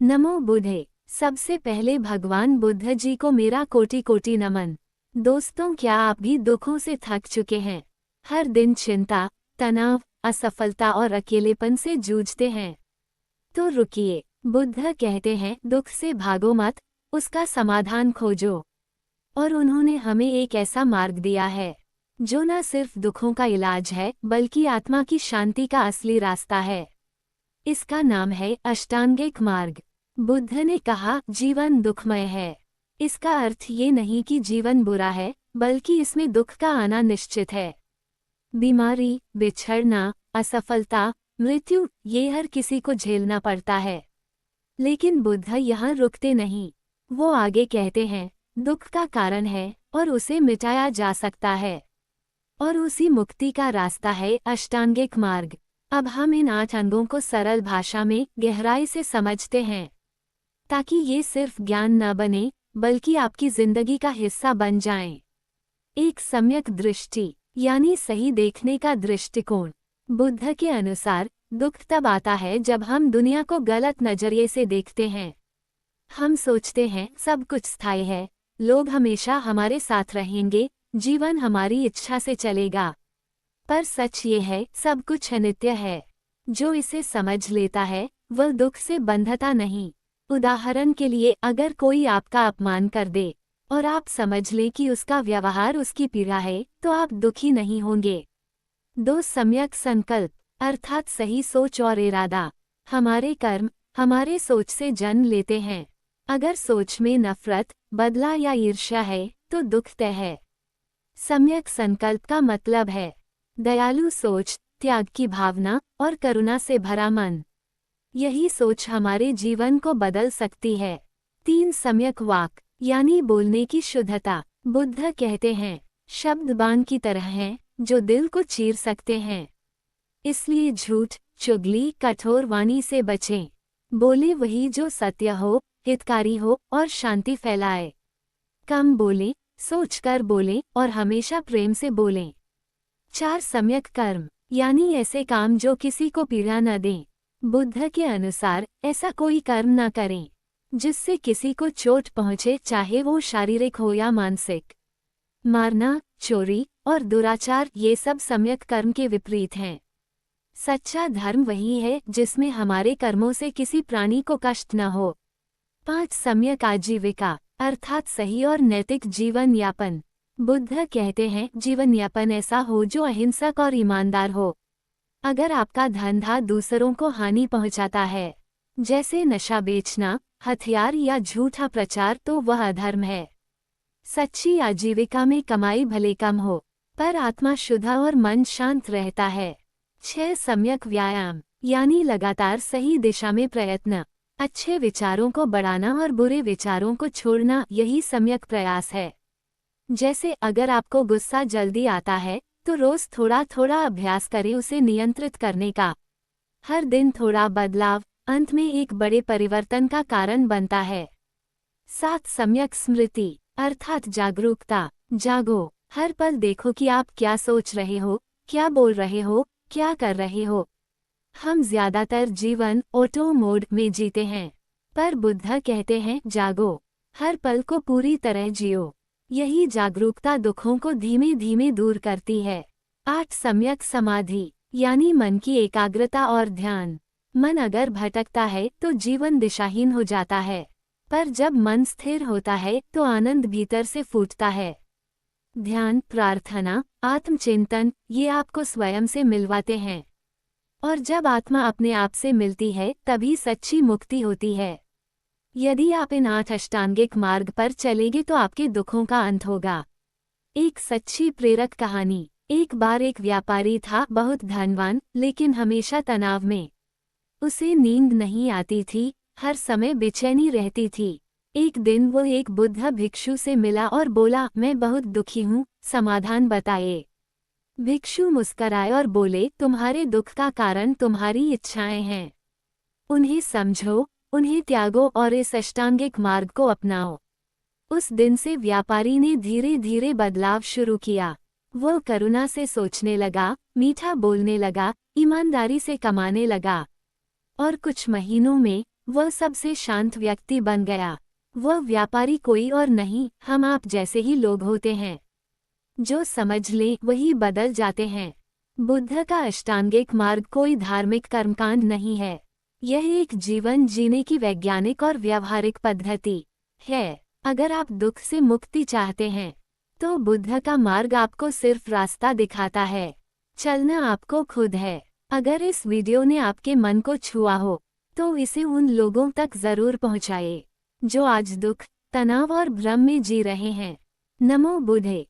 नमो बुद्धे। सबसे पहले भगवान बुद्ध जी को मेरा कोटि कोटि नमन। दोस्तों, क्या आप भी दुखों से थक चुके हैं? हर दिन चिंता, तनाव, असफलता और अकेलेपन से जूझते हैं? तो रुकिए, बुद्ध कहते हैं दुख से भागो मत, उसका समाधान खोजो। और उन्होंने हमें एक ऐसा मार्ग दिया है जो न सिर्फ दुखों का इलाज है बल्कि आत्मा की शांति का असली रास्ता है। इसका नाम है अष्टांगिक मार्ग। बुद्ध ने कहा जीवन दुखमय है। इसका अर्थ ये नहीं कि जीवन बुरा है, बल्कि इसमें दुख का आना निश्चित है। बीमारी, बिछड़ना, असफलता, मृत्यु, ये हर किसी को झेलना पड़ता है। लेकिन बुद्ध यहाँ रुकते नहीं। वो आगे कहते हैं दुख का कारण है और उसे मिटाया जा सकता है, और उसी मुक्ति का रास्ता है अष्टांगिक मार्ग। अब हम इन 8 अंगों को सरल भाषा में गहराई से समझते हैं, ताकि ये सिर्फ ज्ञान न बने बल्कि आपकी जिंदगी का हिस्सा बन जाएं। एक सम्यक दृष्टि यानी सही देखने का दृष्टिकोण। बुद्ध के अनुसार दुख तब आता है जब हम दुनिया को गलत नजरिए से देखते हैं। हम सोचते हैं सब कुछ स्थायी है, लोग हमेशा हमारे साथ रहेंगे, जीवन हमारी इच्छा से चलेगा। पर सच ये है सब कुछ अनित्य है। जो इसे समझ लेता है वह दुख से बंधता नहीं। उदाहरण के लिए, अगर कोई आपका अपमान कर दे और आप समझ लें कि उसका व्यवहार उसकी पीड़ा है, तो आप दुखी नहीं होंगे। 2 सम्यक संकल्प अर्थात सही सोच और इरादा। हमारे कर्म हमारे सोच से जन्म लेते हैं। अगर सोच में नफरत, बदला या ईर्ष्या है तो दुख तय है। सम्यक संकल्प का मतलब है दयालु सोच, त्याग की भावना और करुणा से भरा मन। यही सोच हमारे जीवन को बदल सकती है। 3 सम्यक वाक यानी बोलने की शुद्धता। बुद्ध कहते हैं शब्द बाण की तरह हैं जो दिल को चीर सकते हैं। इसलिए झूठ, चुगली, कठोर वाणी से बचें। बोले वही जो सत्य हो, हितकारी हो और शांति फैलाए। कम बोलें, सोचकर बोलें और हमेशा प्रेम से बोलें। 4 सम्यक कर्म यानी ऐसे काम जो किसी को पीड़ा न दें। बुद्ध के अनुसार ऐसा कोई कर्म न करें जिससे किसी को चोट पहुँचे, चाहे वो शारीरिक हो या मानसिक। मारना, चोरी और दुराचार ये सब सम्यक कर्म के विपरीत हैं। सच्चा धर्म वही है जिसमें हमारे कर्मों से किसी प्राणी को कष्ट न हो। 5 सम्यक आजीविका अर्थात सही और नैतिक जीवन यापन। बुद्ध कहते हैं जीवन यापन ऐसा हो जो अहिंसक और ईमानदार हो। अगर आपका धंधा दूसरों को हानि पहुंचाता है, जैसे नशा बेचना, हथियार या झूठा प्रचार, तो वह अधर्म है। सच्ची आजीविका में कमाई भले कम हो, पर आत्मा शुद्ध और मन शांत रहता है। 6 सम्यक व्यायाम यानी लगातार सही दिशा में प्रयत्न। अच्छे विचारों को बढ़ाना और बुरे विचारों को छोड़ना, यही सम्यक प्रयास है। जैसे अगर आपको गुस्सा जल्दी आता है तो रोज थोड़ा थोड़ा अभ्यास करें उसे नियंत्रित करने का। हर दिन थोड़ा बदलाव अंत में एक बड़े परिवर्तन का कारण बनता है। 7 सम्यक स्मृति अर्थात जागरूकता। जागो, हर पल देखो कि आप क्या सोच रहे हो, क्या बोल रहे हो, क्या कर रहे हो। हम ज्यादातर जीवन ऑटो मोड में जीते हैं, पर बुद्ध कहते हैं जागो, हर पल को पूरी तरह जियो। यही जागरूकता दुखों को धीमे धीमे दूर करती है। 8 सम्यक समाधि यानी मन की एकाग्रता और ध्यान। मन अगर भटकता है तो जीवन दिशाहीन हो जाता है, पर जब मन स्थिर होता है तो आनंद भीतर से फूटता है। ध्यान, प्रार्थना, आत्मचिंतन ये आपको स्वयं से मिलवाते हैं, और जब आत्मा अपने आप से मिलती है तभी सच्ची मुक्ति होती है। यदि आप इन 8 अष्टांगिक मार्ग पर चलेंगे तो आपके दुखों का अंत होगा। एक सच्ची प्रेरक कहानी। एक बार एक व्यापारी था, बहुत धनवान, लेकिन हमेशा तनाव में। उसे नींद नहीं आती थी, हर समय बेचैनी रहती थी। एक दिन वो एक बुद्ध भिक्षु से मिला और बोला, मैं बहुत दुखी हूँ, समाधान बताइए। भिक्षु मुस्कराए और बोले, तुम्हारे दुख का कारण तुम्हारी इच्छाएं हैं। उन्हें समझो, उन्हें त्यागो और इस अष्टांगिक मार्ग को अपनाओ। उस दिन से व्यापारी ने धीरे धीरे बदलाव शुरू किया। वो करुणा से सोचने लगा, मीठा बोलने लगा, ईमानदारी से कमाने लगा, और कुछ महीनों में वह सबसे शांत व्यक्ति बन गया। वह व्यापारी कोई और नहीं, हम आप जैसे ही लोग होते हैं। जो समझ लें वही बदल जाते हैं। बुद्ध का अष्टांगिक मार्ग कोई धार्मिक कर्मकांड नहीं है। यह एक जीवन जीने की वैज्ञानिक और व्यावहारिक पद्धति है। अगर आप दुख से मुक्ति चाहते हैं तो बुद्ध का मार्ग आपको सिर्फ रास्ता दिखाता है, चलना आपको खुद है। अगर इस वीडियो ने आपके मन को छुआ हो तो इसे उन लोगों तक जरूर पहुंचाएं जो आज दुख, तनाव और भ्रम में जी रहे हैं। नमो बुद्धे।